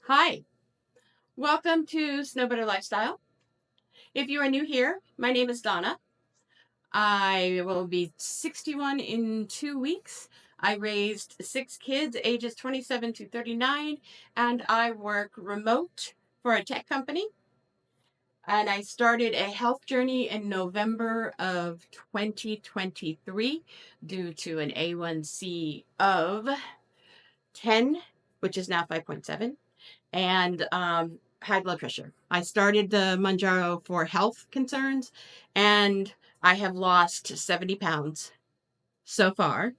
Hi, welcome to Snowbutter Lifestyle. If you are new here, my name is Donna. I will be 61 in 2 weeks. I raised 6 kids, ages 27 to 39, and I work remote for a tech company. And I started a health journey in November of 2023 due to an A1C of 10, which is now 5.7. And high blood pressure. I started the Mounjaro for health concerns, and I have lost 70 pounds so far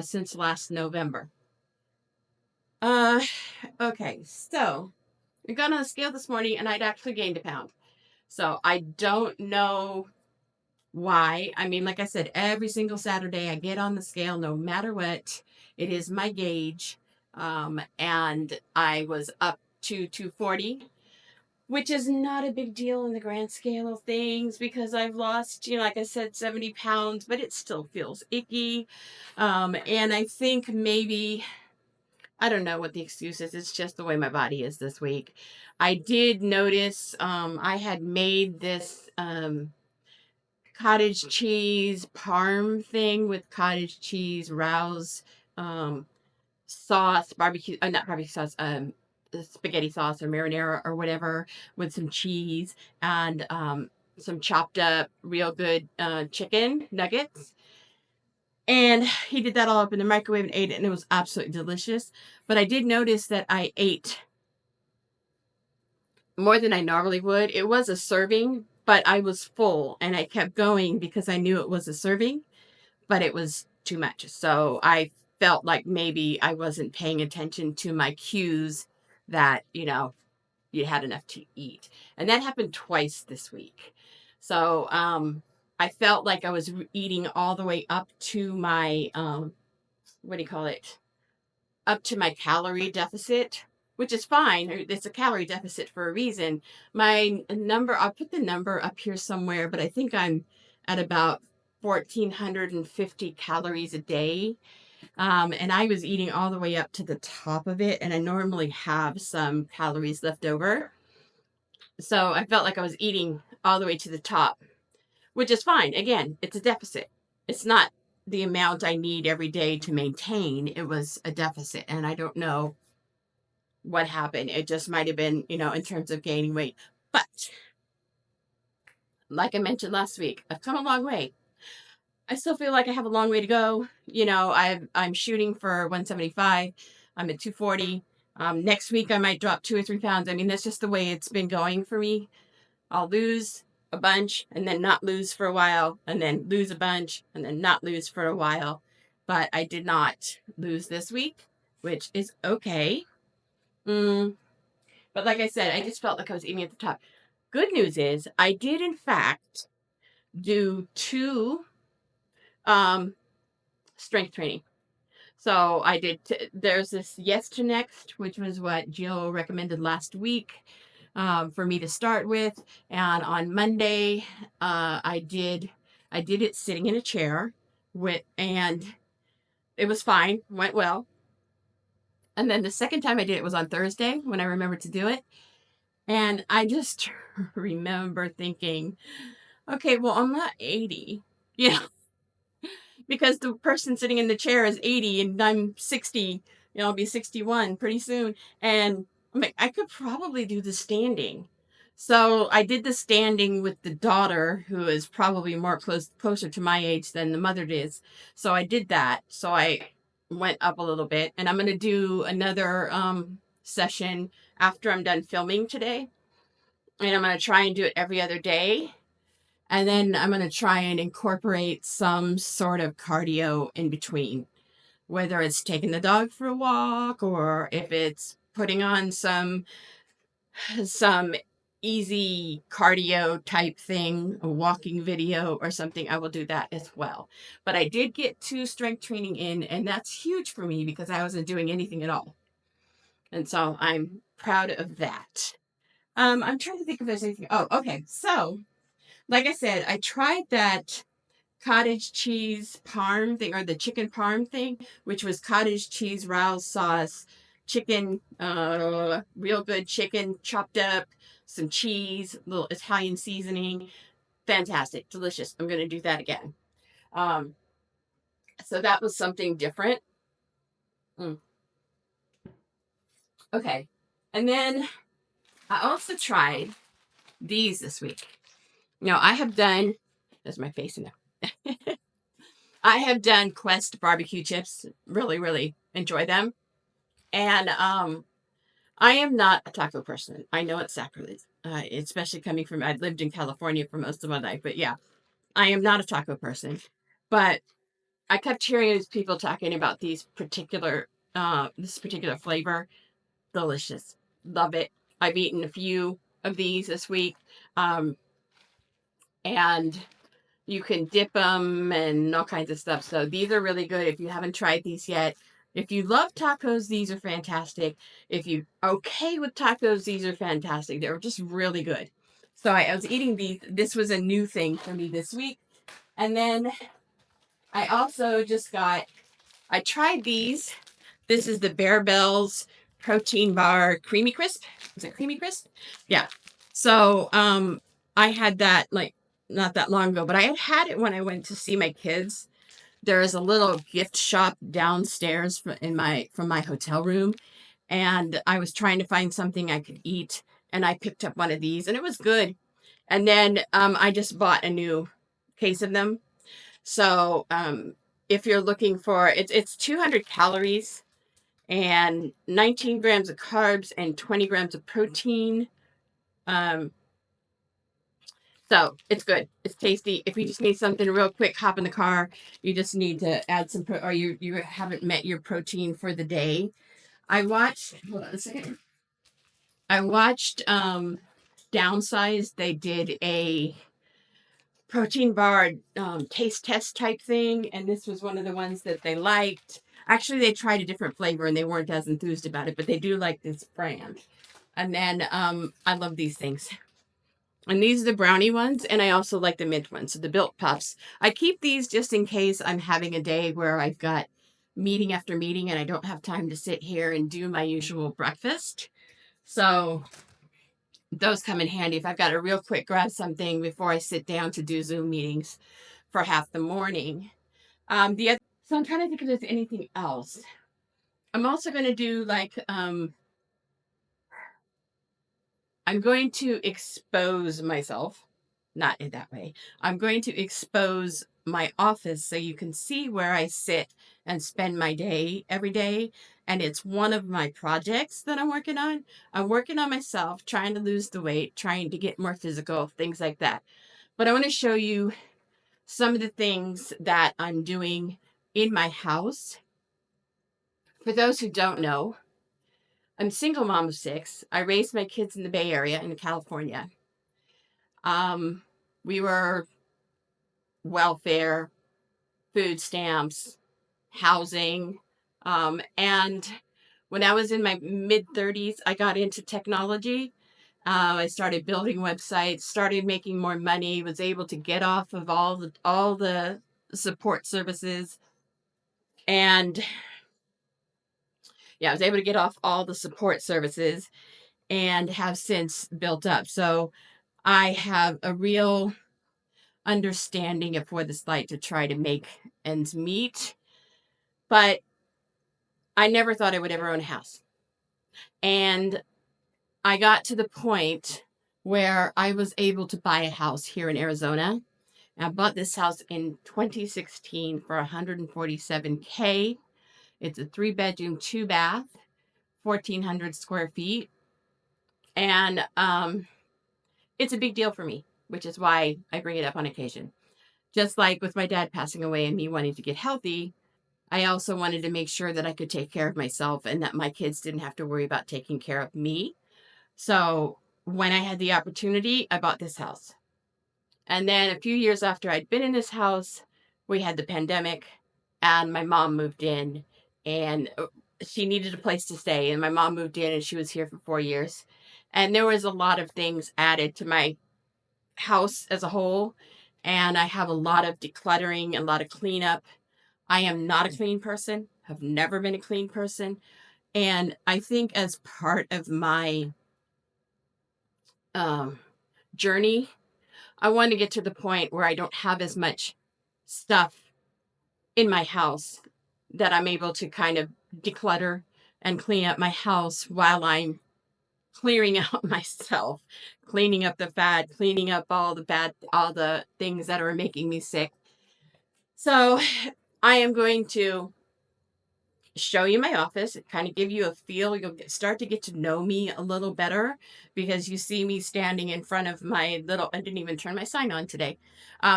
since last November. Uh, okay, so I got on the scale this morning and I'd actually gained a pound. So I don't know why. I mean, like I said, every single Saturday I get on the scale no matter what. It is my gauge. And I was up to 240, which is not a big deal in the grand scale of things because I've lost, like I said, 70 pounds, but it still feels icky. And I think maybe, I don't know what the excuse is. It's just the way my body is this week. I did notice I had made this cottage cheese parm thing with cottage cheese, Rouse, um, sauce, barbecue, not barbecue sauce, the spaghetti sauce or marinara or whatever with some cheese and some chopped up real good chicken nuggets. And he did that all up in the microwave and ate it, and it was absolutely delicious. But I did notice that I ate more than I normally would. It was a serving, but I was full and I kept going because I knew it was a serving, but it was too much. So I felt like maybe I wasn't paying attention to my cues that, you had enough to eat. And that happened twice this week. So I felt like I was eating all the way up to my, what do you call it? Up to my calorie deficit, which is fine. It's a calorie deficit for a reason. My number, I'll put the number up here somewhere, but I think I'm at about 1,450 calories a day. And I was eating all the way up to the top of it, and I normally have some calories left over. So I felt like I was eating all the way to the top, which is fine. Again, it's a deficit. It's not the amount I need every day to maintain. It was a deficit, and I don't know what happened. It just might have been, in terms of gaining weight. But like I mentioned last week, I've come a long way. I still feel like I have a long way to go. I'm shooting for 175. I'm at 240. Next week I might drop 2 or 3 pounds. I mean, that's just the way it's been going for me. I'll lose a bunch and then not lose for a while, and then lose a bunch and then not lose for a while. But I did not lose this week, which is okay. But like I said, I just felt like I was eating at the top. Good news is I did in fact do two um, strength training. So I did. There's this Yes to Next, which was what Jill recommended last week for me to start with. And on Monday, I did. I did it sitting in a chair and it was fine. Went well. And then the second time I did it was on Thursday when I remembered to do it. And I just remember thinking, okay, well, I'm not 80, you know, because the person sitting in the chair is 80 and I'm 60, I'll be 61 pretty soon. And I'm like, I could probably do the standing. So I did the standing with the daughter, who is probably closer to my age than the mother is. So I did that. So I went up a little bit, and I'm going to do another session after I'm done filming today. And I'm going to try and do it every other day. And then I'm going to try and incorporate some sort of cardio in between, whether it's taking the dog for a walk or if it's putting on some easy cardio type thing, a walking video or something. I will do that as well. But I did get 2 strength training in, and that's huge for me because I wasn't doing anything at all. And so I'm proud of that. I'm trying to think if there's anything. Oh, okay. So like I said, I tried that cottage cheese parm thing, or the chicken parm thing, which was cottage cheese, Rouse sauce, chicken, real good chicken, chopped up, some cheese, a little Italian seasoning. Fantastic, delicious. I'm going to do that again. Um, so that was something different. Mm, okay. And then I also tried these this week. Now I have done, there's my face in there. I have done Quest barbecue chips. Really, really enjoy them. And I am not a taco person. I know it's sacrilege, especially coming from, I've lived in California for most of my life. But yeah, I am not a taco person. But I kept hearing these people talking about this particular flavor. Delicious. Love it. I've eaten a few of these this week. Um, and you can dip them and all kinds of stuff. So these are really good if you haven't tried these yet. If you love tacos, these are fantastic. If you're okay with tacos, these are fantastic. They're just really good. So I was eating these. This was a new thing for me this week. And then I also I tried these. This is the Bear Bells protein bar creamy crisp. Is it creamy crisp? Yeah. So I had that like not that long ago, but I had it when I went to see my kids. There is a little gift shop downstairs from my hotel room, and I was trying to find something I could eat, and I picked up one of these, and it was good. And then I just bought a new case of them. So if you're looking for it's 200 calories and 19 grams of carbs and 20 grams of protein. Um, so it's good. It's tasty. If you just need something real quick, hop in the car. You just need to add some, or you haven't met your protein for the day. I watched. Hold on a second. I watched Downsize. They did a protein bar taste test type thing, and this was one of the ones that they liked. Actually, they tried a different flavor and they weren't as enthused about it, but they do like this brand. And then I love these things. And these are the brownie ones, and I also like the mint ones, so the built puffs. I keep these just in case I'm having a day where I've got meeting after meeting and I don't have time to sit here and do my usual breakfast. So those come in handy if I've got to real quick grab something before I sit down to do Zoom meetings for half the morning. So I'm trying to think if there's anything else. I'm also going to do I'm going to expose myself, not in that way. I'm going to expose my office so you can see where I sit and spend my day every day. And it's one of my projects that I'm working on. I'm working on myself, trying to lose the weight, trying to get more physical, things like that. But I want to show you some of the things that I'm doing in my house. For those who don't know, I'm a single mom of 6. I raised my kids in the Bay Area in California. We were welfare, food stamps, housing. And when I was in my mid 30s, I got into technology. I started building websites, started making more money, was able to get off of all the support services. And yeah, I was able to get off all the support services and have since built up. So I have a real understanding of what it's like to try to make ends meet. But I never thought I would ever own a house. And I got to the point where I was able to buy a house here in Arizona. I bought this house in 2016 for 147K. It's a 3-bedroom, 2-bath, 1,400 square feet. And it's a big deal for me, which is why I bring it up on occasion. Just like with my dad passing away and me wanting to get healthy, I also wanted to make sure that I could take care of myself and that my kids didn't have to worry about taking care of me. So when I had the opportunity, I bought this house. And then a few years after I'd been in this house, we had the pandemic and my mom moved in and she needed a place to stay. And my mom moved in and she was here for 4 years. And there was a lot of things added to my house as a whole. And I have a lot of decluttering, a lot of cleanup. I am not a clean person, have never been a clean person. And I think as part of my um, journey, I want to get to the point where I don't have as much stuff in my house, that I'm able to kind of declutter and clean up my house while I'm clearing out myself, cleaning up the fat, cleaning up all the things that are making me sick. So I am going to show you my office, kind of give you a feel. Start to get to know me a little better, because you see me standing in front of my little, I didn't even turn my sign on today,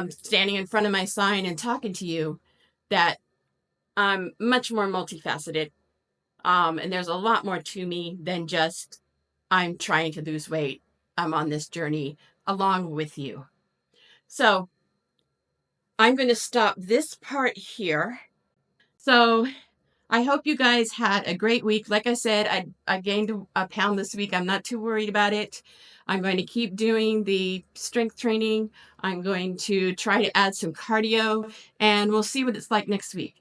standing in front of my sign and talking to you, that I'm much more multifaceted. And there's a lot more to me than just I'm trying to lose weight. I'm on this journey along with you. So I'm going to stop this part here. So I hope you guys had a great week. Like I said, I gained a pound this week. I'm not too worried about it. I'm going to keep doing the strength training. I'm going to try to add some cardio, and we'll see what it's like next week.